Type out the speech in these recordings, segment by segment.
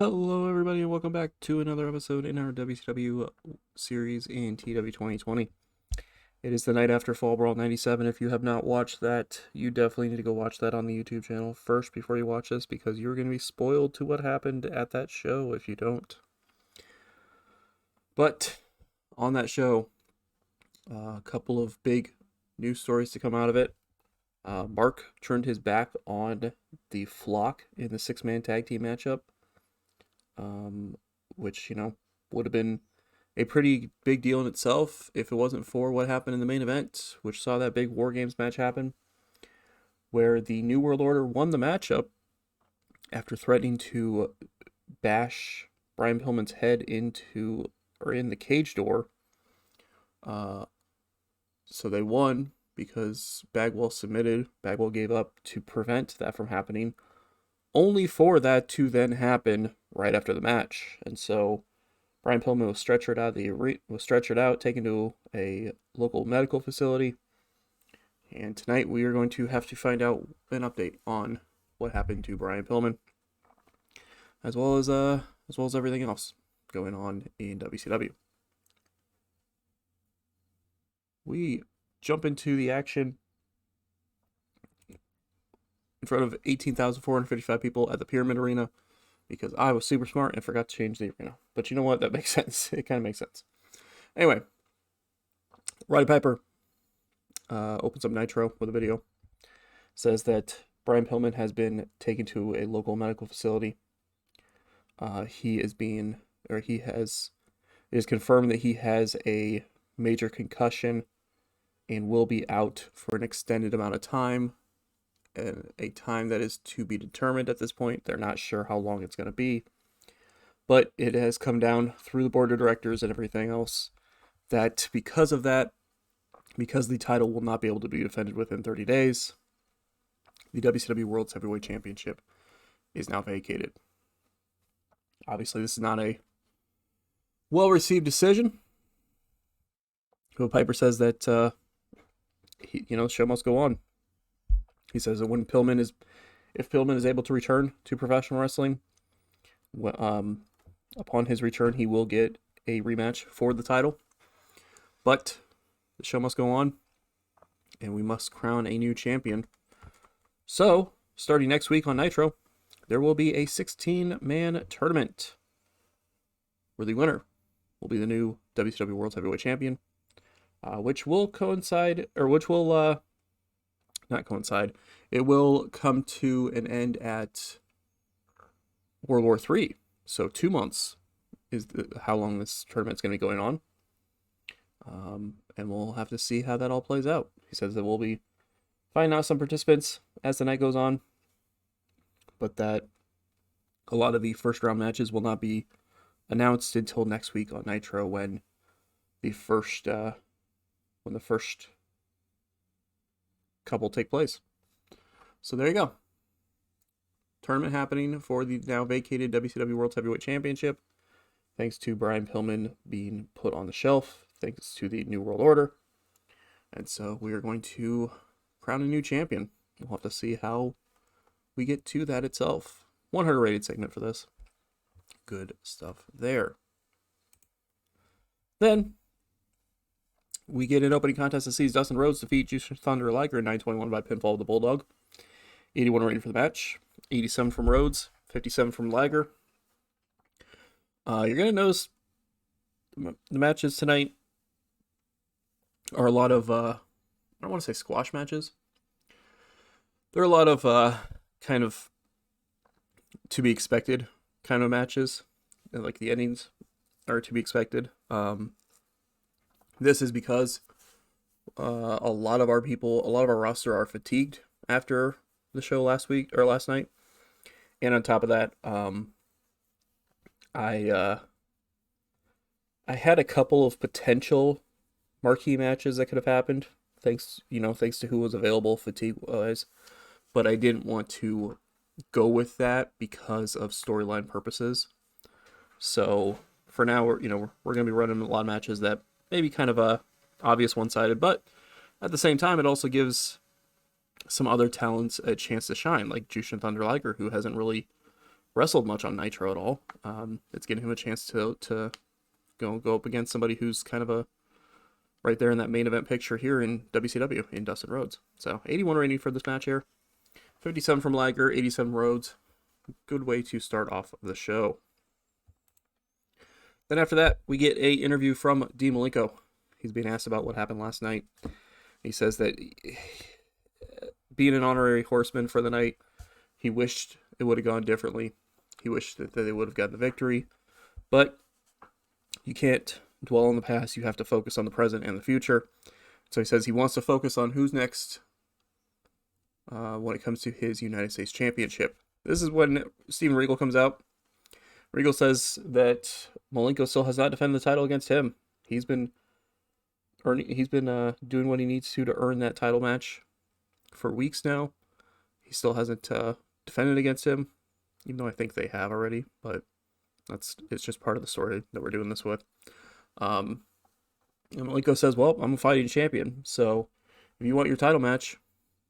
Hello, everybody, and welcome back to another episode in our WCW series in TEW 2020. It is the night after Fall Brawl 97. If you have not watched that, you definitely need to go watch that on the YouTube channel first before you watch this, because you're going to be spoiled to what happened at that show if you don't. But on that show, a couple of big news stories to come out of it. Mark turned his back on the Flock in the six-man tag team matchup. Which, would have been a pretty big deal in itself if it wasn't for what happened in the main event, which saw that big War Games match happen, where the New World Order won the matchup after threatening to bash Brian Pillman's head in the cage door. So they won because Bagwell submitted. Bagwell gave up to prevent that from happening, only for that to then happen right after the match. And so Brian Pillman was stretchered out, taken to a local medical facility. And tonight we are going to have to find out an update on what happened to Brian Pillman, as well as everything else going on in WCW. We jump into the action in front of 18,455 people at the Pyramid Arena, because I was super smart and forgot to change the arena. But you know what? That makes sense. It kind of makes sense. Anyway, Roddy Piper opens up Nitro with a video. Says that Brian Pillman has been taken to a local medical facility. It is confirmed that he has a major concussion and will be out for an extended amount of time. And a time that is to be determined at this point. They're not sure how long it's going to be, but it has come down through the board of directors and everything else that because the title will not be able to be defended within 30 days, the WCW World's Heavyweight Championship is now vacated. Obviously, this is not a well-received decision. Piper says that the show must go on. He says that if Pillman is able to return to professional wrestling, upon his return, he will get a rematch for the title. But the show must go on, and we must crown a new champion. So, starting next week on Nitro, there will be a 16-man tournament where the winner will be the new WCW World Heavyweight Champion, which will not coincide. It will come to an end at World War III. So 2 months is how long this tournament's going to be going on. And we'll have to see how that all plays out. He says that we'll be finding out some participants as the night goes on, but that a lot of the first round matches will not be announced until next week on Nitro, when the first couple take place. So there you go. Tournament happening for the now vacated WCW World Heavyweight Championship, thanks to Brian Pillman being put on the shelf, thanks to the New World Order. And so we are going to crown a new champion. We'll have to see how we get to that itself. 100 rated segment for this. Good stuff there. Then we get an opening contest that sees Dustin Rhodes defeat Jushin Thunder Liger in 9:21 by pinfall of the Bulldog. 81 rated for the match. 87 from Rhodes. 57 from Liger. You're going to notice the matches tonight are a lot of, I don't want to say squash matches. There are a lot of kind of to be expected kind of matches. Like the endings are to be expected. This is because a lot of our roster are fatigued after the show last night. And on top of that, I had a couple of potential marquee matches that could have happened, thanks to who was available fatigue-wise, but I didn't want to go with that because of storyline purposes. So for now, we're going to be running a lot of matches that maybe kind of obvious one-sided, but at the same time, it also gives some other talents a chance to shine, like Jushin Thunder Liger, who hasn't really wrestled much on Nitro at all. It's getting him a chance to go up against somebody who's kind of a right there in that main event picture here in WCW in Dustin Rhodes. So 81 rating for this match here. 57 from Liger, 87 Rhodes. Good way to start off the show. Then after that, we get a interview from Dean Malenko. He's being asked about what happened last night. He says that being an honorary horseman for the night, he wished it would have gone differently. He wished that they would have gotten the victory. But you can't dwell on the past. You have to focus on the present and the future. So he says he wants to focus on who's next when it comes to his United States Championship. This is when Steven Regal comes out. Regal says that Malenko still has not defended the title against him. He's been doing what he needs to earn that title match for weeks now. He still hasn't defended against him, even though I think they have already. But it's just part of the story that we're doing this with. And Malenko says, "Well, I'm a fighting champion, so if you want your title match,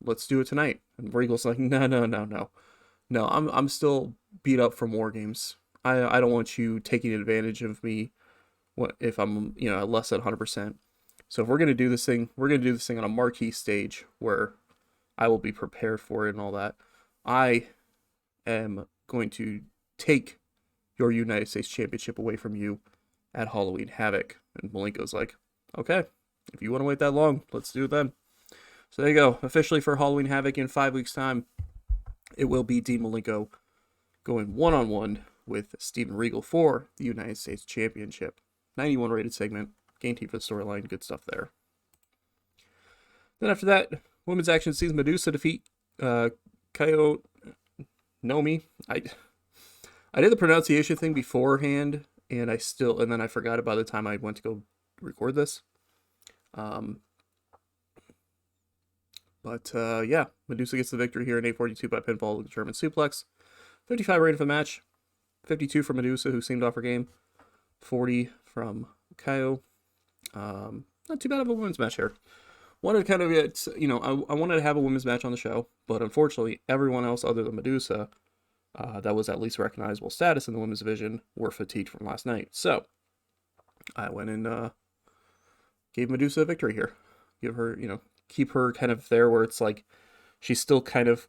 let's do it tonight." And Regal's like, "No. I'm still beat up from War Games. I don't want you taking advantage of me. What if I'm at less than 100%? So if we're gonna do this thing, we're gonna do this thing on a marquee stage where I will be prepared for it and all that. I am going to take your United States Championship away from you at Halloween Havoc." And Malenko's like, "Okay, if you want to wait that long, let's do it then." So there you go. Officially for Halloween Havoc in 5 weeks' time, it will be Dean Malenko going one-on-one with Steven Regal for the United States Championship. 91 rated segment. Guaranteed for the storyline. Good stuff there. Then after that, women's action sees Medusa defeat Kayo Nomi. I did the pronunciation thing beforehand, and then I forgot by the time I went to go record this. Yeah, Medusa gets the victory here in 8:42 by pinfall with the German suplex. 55 rated for the match. 52 from Medusa, who seemed off her game. 40 from Kayo. Not too bad of a women's match here. Wanted to kind of get, I wanted to have a women's match on the show, but unfortunately, everyone else other than Medusa, that was at least recognizable status in the women's division, were fatigued from last night. So, I went and gave Medusa a victory here. Give her, keep her kind of there where it's like she's still kind of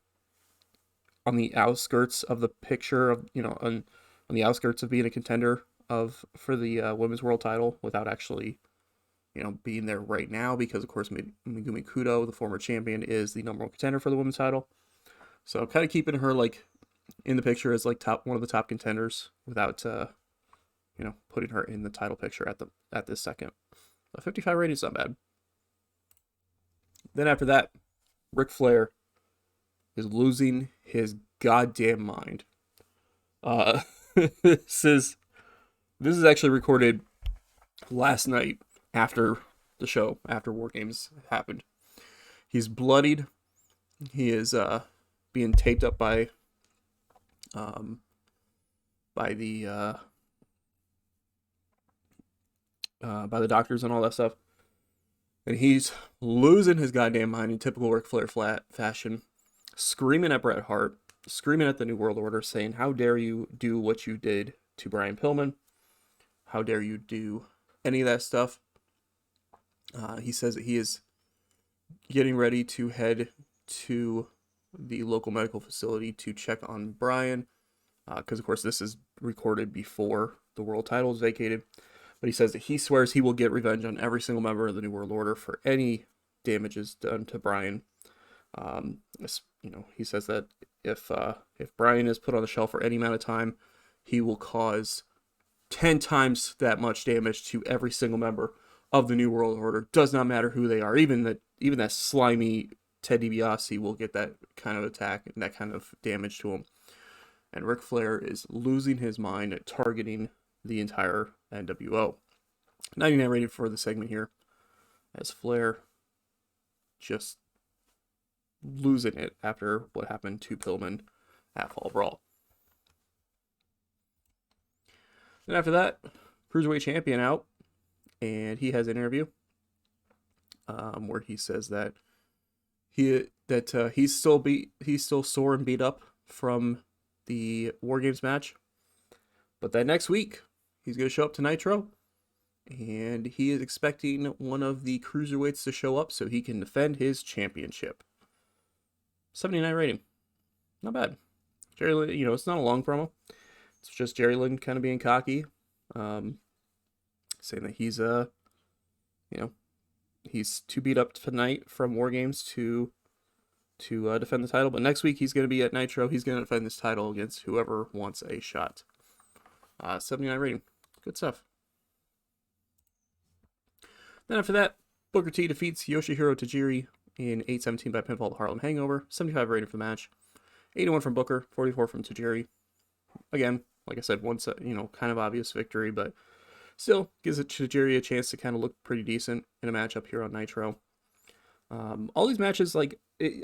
on the outskirts of the picture of, on the outskirts of being a contender for the women's world title without actually, being there right now, because of course Megumi Kudo, the former champion, is the number one contender for the women's title. So kind of keeping her like in the picture as like one of the top contenders without putting her in the title picture at this second. A 55 rating is not bad. Then after that, Ric Flair is losing his goddamn mind. This is actually recorded last night after the show, after War Games happened. He's bloodied. He is being taped up by the doctors and all that stuff. And he's losing his goddamn mind in typical Ric Flair fashion, screaming at Bret Hart, screaming at the New World Order, saying, "How dare you do what you did to Brian Pillman? How dare you do any of that stuff?" He says that he is getting ready to head to the local medical facility to check on Brian, because of course this is recorded before the world title is vacated. But he says that he swears he will get revenge on every single member of the New World Order for any damages done to Brian. He says that if Brian is put on the shelf for any amount of time, he will cause 10 times that much damage to every single member of the New World Order. Does not matter who they are. Even that slimy Ted DiBiase will get that kind of attack and that kind of damage to him. And Ric Flair is losing his mind at targeting the entire NWO. 99 rated for the segment here, as Flair just losing it after what happened to Pillman at Fall Brawl. Then after that, Cruiserweight Champion out, and he has an interview where he says that he's still sore and beat up from the War Games match. But then next week, he's going to show up to Nitro, and he is expecting one of the cruiserweights to show up so he can defend his championship. 79 rating. Not bad. Jerry Lynn, it's not a long promo. It's just Jerry Lynn kind of being cocky, saying that he's he's too beat up tonight from War Games to defend the title. But next week he's going to be at Nitro. He's going to defend this title against whoever wants a shot. 79 rating. Good stuff. Then after that, Booker T defeats Yoshihiro Tajiri in 8-17 by pinfall the Harlem Hangover. 75 rating for the match. 81 from Booker, 44 from Tajiri. Again, like I said, one kind of obvious victory, but still gives Tajiri a chance to kind of look pretty decent in a matchup here on Nitro. All these matches,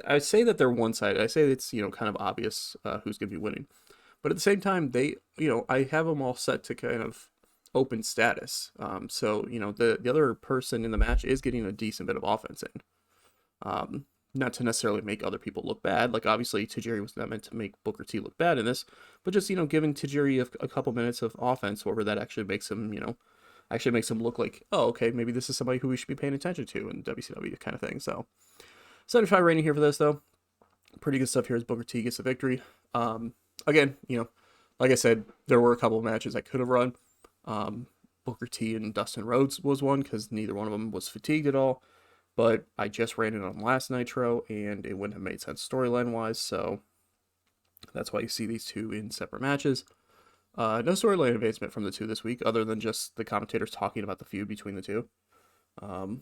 I say that they're one-sided. I say it's, kind of obvious who's going to be winning. But at the same time, I have them all set to kind of open status. So, the other person in the match is getting a decent bit of offense in. Not to necessarily make other people look bad. Like, obviously, Tajiri was not meant to make Booker T look bad in this. But just, giving Tajiri a couple minutes of offense, wherever that actually makes him, makes him look like, oh, okay, maybe this is somebody who we should be paying attention to in WCW kind of thing. So, 75 rating here for this, though. Pretty good stuff here as Booker T gets the victory. Again, like I said, there were a couple of matches I could have run. Booker T and Dustin Rhodes was one because neither one of them was fatigued at all. But I just ran it on last Nitro, and it wouldn't have made sense storyline-wise, so that's why you see these two in separate matches. No storyline advancement from the two this week, other than just the commentators talking about the feud between the two. Sometimes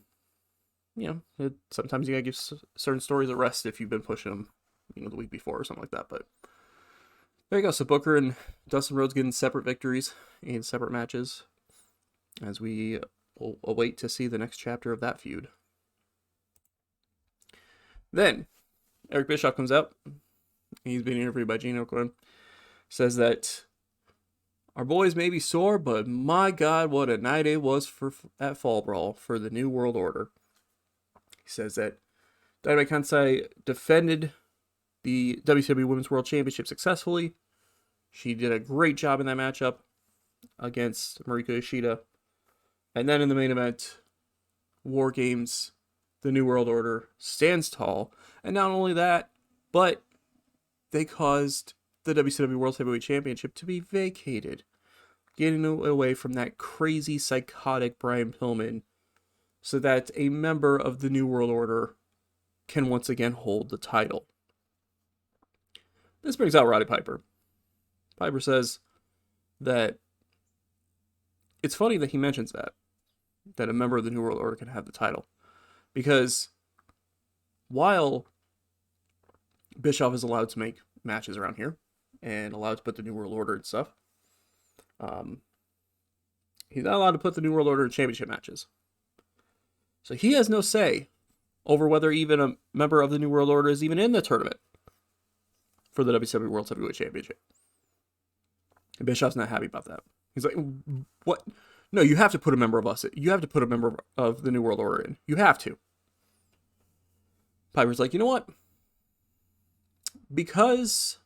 you gotta give certain stories a rest if you've been pushing them, the week before or something like that. But there you go. So Booker and Dustin Rhodes getting separate victories in separate matches as we await to see the next chapter of that feud. Then, Eric Bischoff comes out. He's being interviewed by Gene Okerlund. Says that our boys may be sore, but my God, what a night it was at Fall Brawl for the New World Order. He says that Dynamite Kansai defended the WCW Women's World Championship successfully. She did a great job in that matchup against Mariko Yoshida. And then in the main event, War Games, the New World Order stands tall. And not only that, but they caused the WCW World Heavyweight Championship to be vacated, getting away from that crazy, psychotic Brian Pillman so that a member of the New World Order can once again hold the title. This brings out Roddy Piper. Piper says that it's funny that he mentions that a member of the New World Order can have the title. Because while Bischoff is allowed to make matches around here and allowed to put the New World Order and stuff, he's not allowed to put the New World Order in championship matches. So he has no say over whether even a member of the New World Order is even in the tournament for the WCW World Heavyweight Championship. And Bischoff's not happy about that. He's like, what? No, you have to put a member of us in. You have to put a member of the New World Order in. You have to. Piper's like, you know what? Because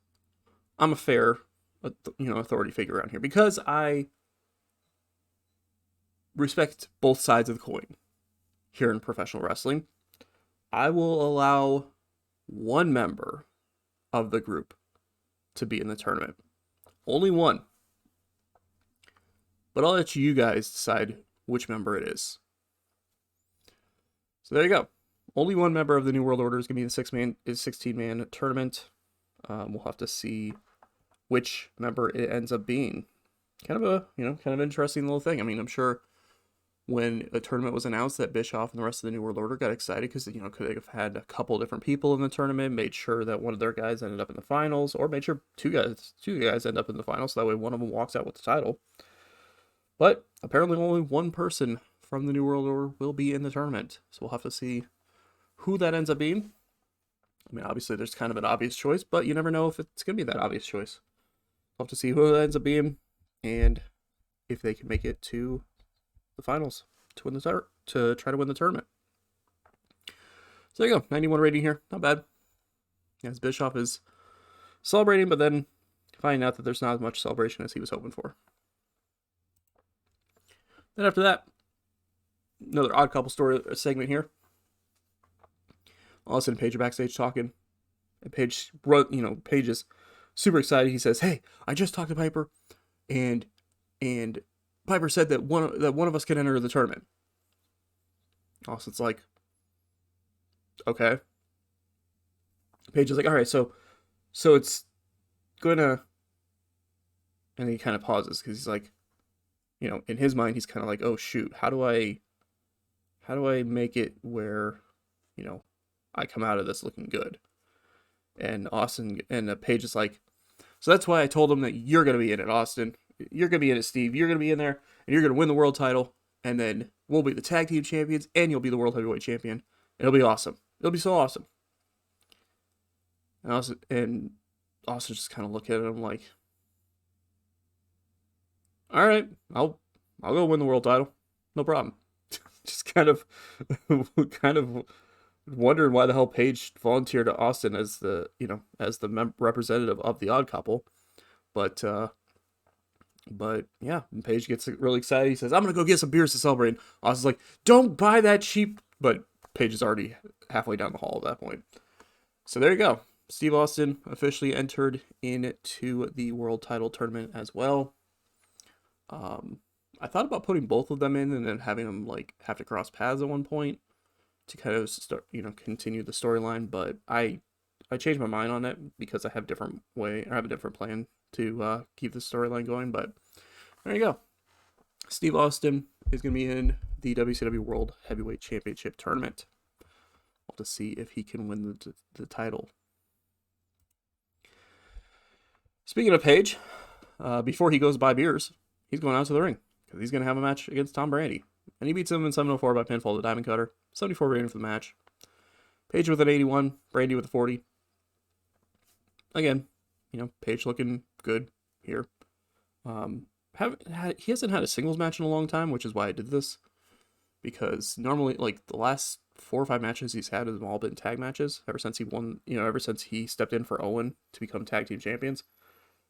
I'm a fair, authority figure around here, because I respect both sides of the coin here in professional wrestling, I will allow one member of the group to be in the tournament. Only one. But I'll let you guys decide which member it is. So there you go. Only one member of the New World Order is going to be in the 16-man tournament. We'll have to see which member it ends up being. Kind of a, interesting little thing. I mean, I'm sure when a tournament was announced that Bischoff and the rest of the New World Order got excited because, could have had a couple different people in the tournament, made sure that one of their guys ended up in the finals, or made sure two guys end up in the finals, so that way one of them walks out with the title. But apparently only one person from the New World Order will be in the tournament. So we'll have to see who that ends up being. I mean, obviously there's kind of an obvious choice, but you never know if it's going to be that obvious choice. We'll have to see who it ends up being and if they can make it to the finals to win to try to win the tournament. So there you go, 91 rating here, not bad. As Bischoff is celebrating, but then finding out that there's not as much celebration as he was hoping for. Then after that, another odd couple story segment here. All of a sudden, Paige are backstage talking. And Paige is super excited. He says, "Hey, I just talked to Piper, and Piper said that one of us can enter the tournament." Austin's like, "Okay." Paige is like, "All right, so it's gonna," and he kind of pauses because he's like, in his mind, he's kind of like, "Oh shoot, how do I make it where, I come out of this looking good?" And Paige is like, "So that's why I told him that you're gonna be in it, Austin. You're gonna be in it, Steve. You're gonna be in there, and you're gonna win the world title, and then we'll be the tag team champions, and you'll be the world heavyweight champion. It'll be awesome. It'll be so awesome." And Austin just kind of look at him like, "All right, I'll go win the world title, no problem." Just kind of wondering why the hell Paige volunteered to Austin as the representative of the Odd Couple, but yeah, and Paige gets really excited. He says, "I'm gonna go get some beers to celebrate." And Austin's like, "Don't buy that cheap," but Paige is already halfway down the hall at that point. So there you go. Steve Austin officially entered into the world title tournament as well. I thought about putting both of them in and then having them have to cross paths at one point to kind of start, continue the storyline, but I changed my mind on it because I have a different plan to keep the storyline going. But there you go. Steve Austin is going to be in the WCW World Heavyweight Championship tournament. We'll have to see if he can win the title. Speaking of Paige, before he goes buy beers, he's going out to the ring because he's going to have a match against Tom Brady. And he beats him in 704 by pinfall to Diamond Cutter. 74 rating for the match. Paige with an 81, Brady with a 40. Again, Paige looking good here. He hasn't had a singles match in a long time, which is why I did this. Because normally, the last 4 or 5 matches he's had have all been tag matches. Ever since he stepped in for Owen to become tag team champions.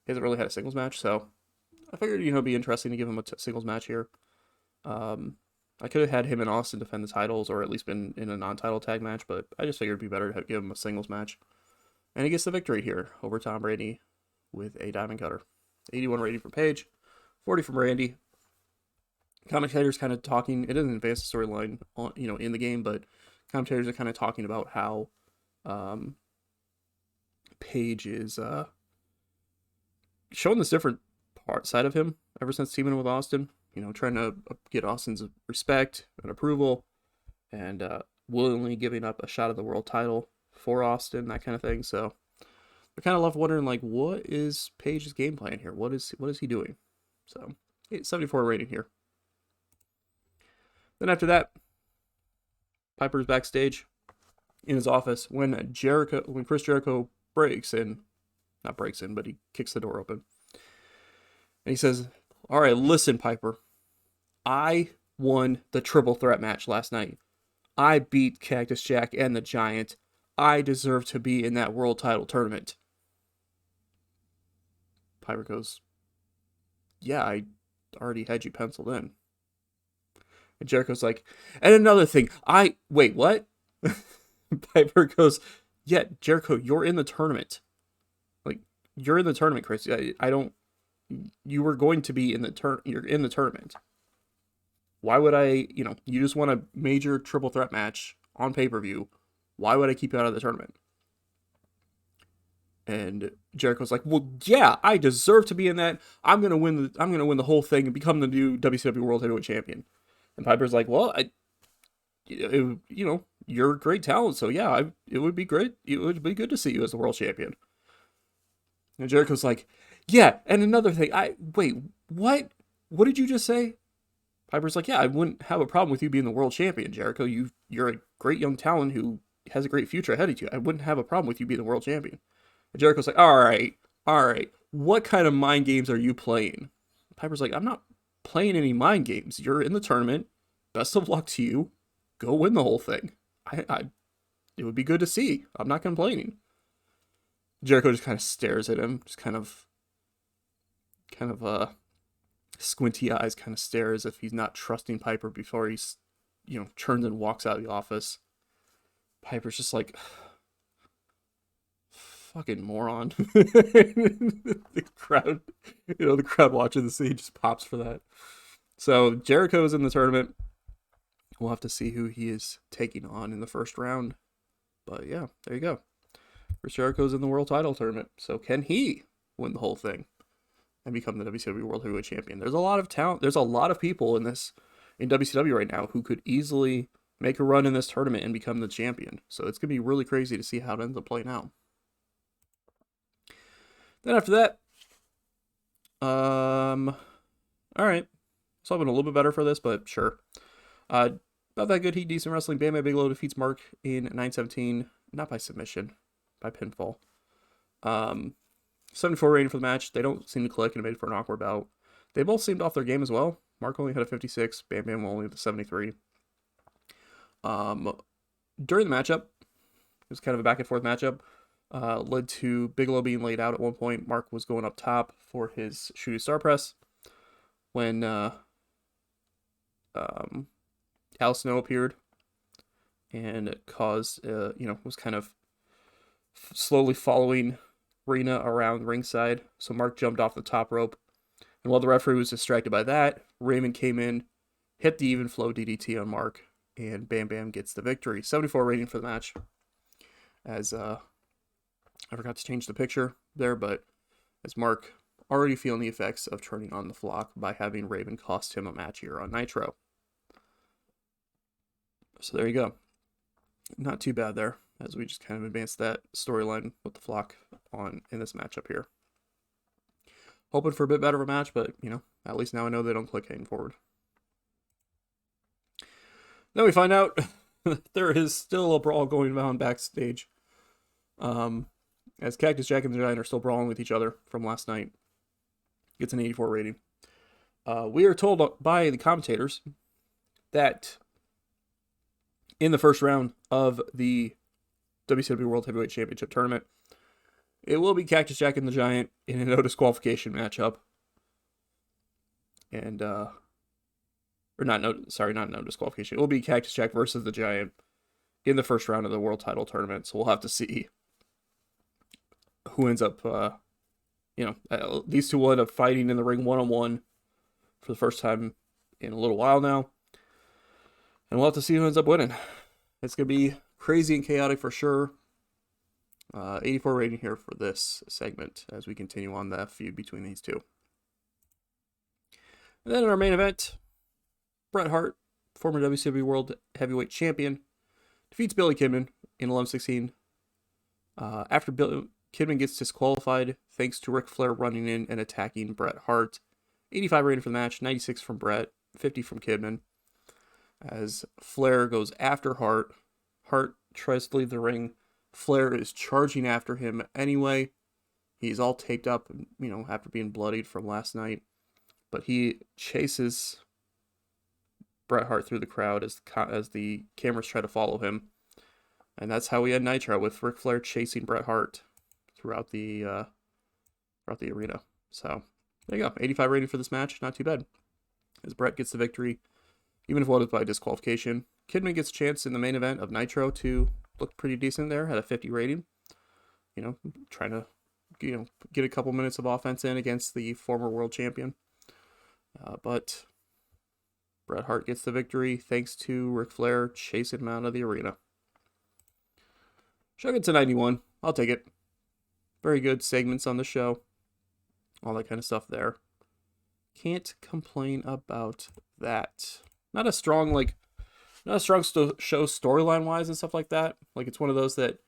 He hasn't really had a singles match, so I figured, it'd be interesting to give him a singles match here. I could have had him and Austin defend the titles, or at least been in a non-title tag match, but I just figured it'd be better to give him a singles match. And he gets the victory here over Tom Brady with a Diamond Cutter. 81 rating for Paige, 40 from Randy. Commentators kind of talking. It doesn't advance the storyline, in the game, but commentators are kind of talking about how Paige is showing this different side of him ever since teaming with Austin. Trying to get Austin's respect and approval, and willingly giving up a shot at the world title for Austin, that kind of thing. So they're kind of left wondering, what is Paige's game plan here? What is he doing? So 74 rating here. Then after that, Piper's backstage in his office when Chris Jericho but he kicks the door open. And he says, "All right, listen, Piper. I won the triple threat match last night. I beat Cactus Jack and the Giant. I deserve to be in that world title tournament." Piper goes, "Yeah, I already had you penciled in." And Jericho's like, "And another thing, wait, what?" Piper goes, "Yeah, Jericho, you're in the tournament. You're in the tournament, Chris. You were going to be in the you're in the tournament. Why would I, you just won a major triple threat match on pay-per-view. Why would I keep you out of the tournament?" And Jericho's like, "Well, yeah, I deserve to be in that. I'm gonna win the whole thing and become the new WCW World Heavyweight Champion." And Piper's like, "Well, you're a great talent, so yeah, it would be great. It would be good to see you as the world champion." And Jericho's like, "Yeah, and another thing, wait, what? What did you just say?" Piper's like, "Yeah, I wouldn't have a problem with you being the world champion, Jericho. You're a great young talent who has a great future ahead of you. I wouldn't have a problem with you being the world champion." And Jericho's like, all right. What kind of mind games are you playing?" Piper's like, "I'm not playing any mind games. You're in the tournament. Best of luck to you. Go win the whole thing. It would be good to see. I'm not complaining." Jericho just kind of stares at him, just kind of kind of squinty eyes kind of stare as if he's not trusting Piper before he's, turns and walks out of the office. Piper's just like, fucking moron. The crowd, the crowd watching the scene just pops for that. So Jericho's in the tournament. We'll have to see who he is taking on in the first round. But yeah, there you go. Chris Jericho's in the world title tournament. So can he win the whole thing and become the WCW World Heavyweight Champion? There's a lot of talent. There's a lot of people in WCW right now who could easily make a run in this tournament and become the champion. So it's going to be really crazy to see how it ends up playing out. Then after that, all right. So I've been a little bit better for this, but sure. About that good heat, decent wrestling. Bam Bam Bigelow defeats Mark in 9:17, not by submission, by pinfall. 74 rating for the match. They don't seem to click and it made for an awkward bout. They both seemed off their game as well. Mark only had a 56, Bam Bam only the 73. During the matchup, it was kind of a back and forth matchup. Led to Bigelow being laid out at one point. Mark was going up top for his shooting star press when Al Snow appeared and it caused, was kind of slowly following Rena around ringside. So Mark jumped off the top rope. And while the referee was distracted by that, Raymond came in, hit the even flow DDT on Mark, and Bam Bam gets the victory. 74 rating for the match. As I forgot to change the picture there, but as Mark already feeling the effects of turning on the flock by having Raven cost him a match here on Nitro. So there you go. Not too bad there, as we just kind of advanced that storyline with the flock in this matchup here. Hoping for a bit better of a match, but, at least now I know they don't click heading forward. Then we find out there is still a brawl going on backstage. As Cactus Jack and the Giant are still brawling with each other from last night. Gets an 84 rating. We are told by the commentators that in the first round of the WCW World Heavyweight Championship tournament, it will be Cactus Jack and the Giant in a no disqualification matchup. And, not no disqualification. It will be Cactus Jack versus the Giant in the first round of the World Title Tournament. So we'll have to see who ends up, these two will end up fighting in the ring one-on-one for the first time in a little while now. And we'll have to see who ends up winning. It's going to be crazy and chaotic for sure. 84 rating here for this segment as we continue on the feud between these two. And then in our main event, Bret Hart, former WCW World Heavyweight Champion, defeats Billy Kidman in 11:16. After Kidman gets disqualified thanks to Ric Flair running in and attacking Bret Hart. 85 rating for the match, 96 from Bret, 50 from Kidman. As Flair goes after Hart, Hart tries to leave the ring. Flair is charging after him anyway. He's all taped up, after being bloodied from last night. But he chases Bret Hart through the crowd as the cameras try to follow him. And that's how we end Nitro, with Ric Flair chasing Bret Hart throughout the arena. So there you go, 85 rating for this match, not too bad. As Bret gets the victory, even if it was by disqualification. Kidman gets a chance in the main event of Nitro to look pretty decent there, had a 50 rating. Trying to, get a couple minutes of offense in against the former world champion. But Bret Hart gets the victory thanks to Ric Flair chasing him out of the arena. Show it to 91. I'll take it. Very good segments on the show. All that kind of stuff there. Can't complain about that. Not a strong show storyline wise and stuff like that. Like, it's one of those that,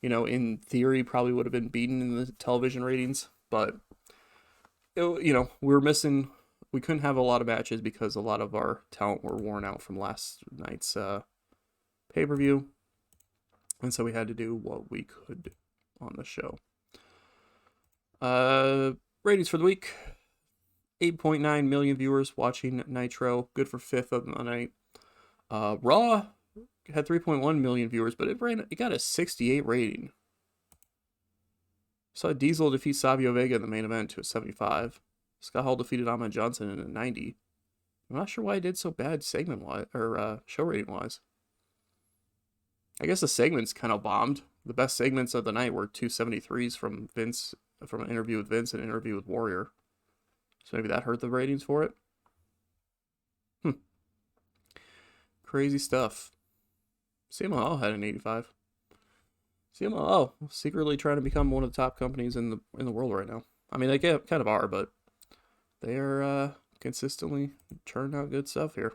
in theory probably would have been beaten in the television ratings, but we couldn't have a lot of matches because a lot of our talent were worn out from last night's pay-per-view. And so we had to do what we could on the show. Ratings for the week. 8.9 million viewers watching Nitro. Good for 5th of the night. Raw had 3.1 million viewers, but it got a 68 rating. Saw Diesel defeat Savio Vega in the main event to a 75. Scott Hall defeated Ahmed Johnson in a 90. I'm not sure why I did so bad segment wise or show rating wise. I guess the segments kind of bombed. The best segments of the night were 273s from Vince, from an interview with Vince and an interview with Warrior. So maybe that hurt the ratings for it. Crazy stuff. CMLL had an 85. CMLL secretly trying to become one of the top companies in the world right now. I mean, they kind of are, but they are consistently churning out good stuff here.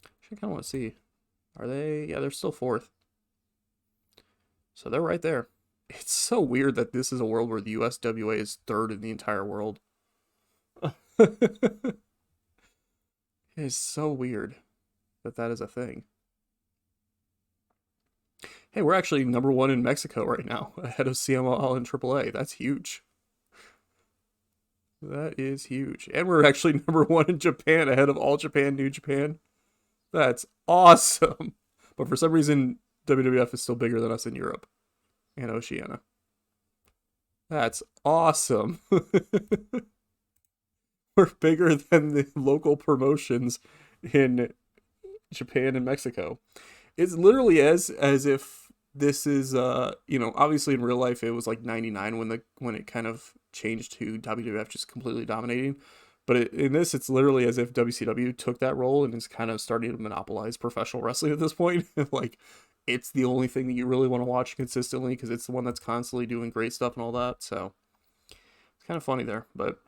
Actually, I kind of want to see. Are they? Yeah, they're still 4th. So they're right there. It's so weird that this is a world where the USWA is 3rd in the entire world. It's so weird that is a thing. Hey, we're actually #1 in Mexico right now, ahead of CMLL and AAA. That's huge. That is huge. And we're actually #1 in Japan, ahead of All Japan, New Japan. That's awesome. But for some reason, WWF is still bigger than us in Europe and Oceania. That's awesome. We're bigger than the local promotions in Japan and Mexico. It's literally as if this is obviously in real life it was like 99 when it kind of changed to WWF just completely dominating. But in this, it's literally as if WCW took that role and is kind of starting to monopolize professional wrestling at this point. Like, it's the only thing that you really want to watch consistently because it's the one that's constantly doing great stuff and all that. So it's kind of funny there. But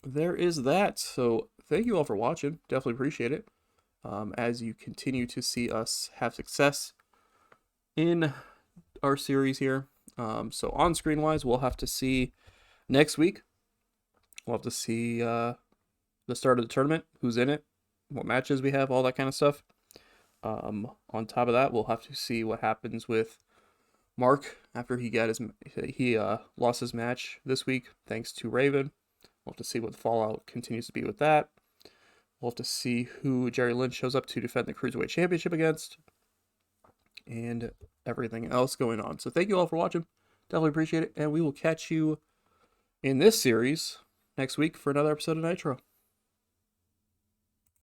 there is that. So thank you all for watching. Definitely appreciate it. As you continue to see us have success in our series here. So on screen wise, we'll have to see next week. We'll have to see the start of the tournament, who's in it, what matches we have, all that kind of stuff. On top of that, we'll have to see what happens with Mark after he lost his match this week thanks to Raven. We'll have to see what the fallout continues to be with that. We'll have to see who Jerry Lynch shows up to defend the Cruiserweight Championship against, and everything else going on. So thank you all for watching. Definitely appreciate it, and we will catch you in this series next week for another episode of Nitro.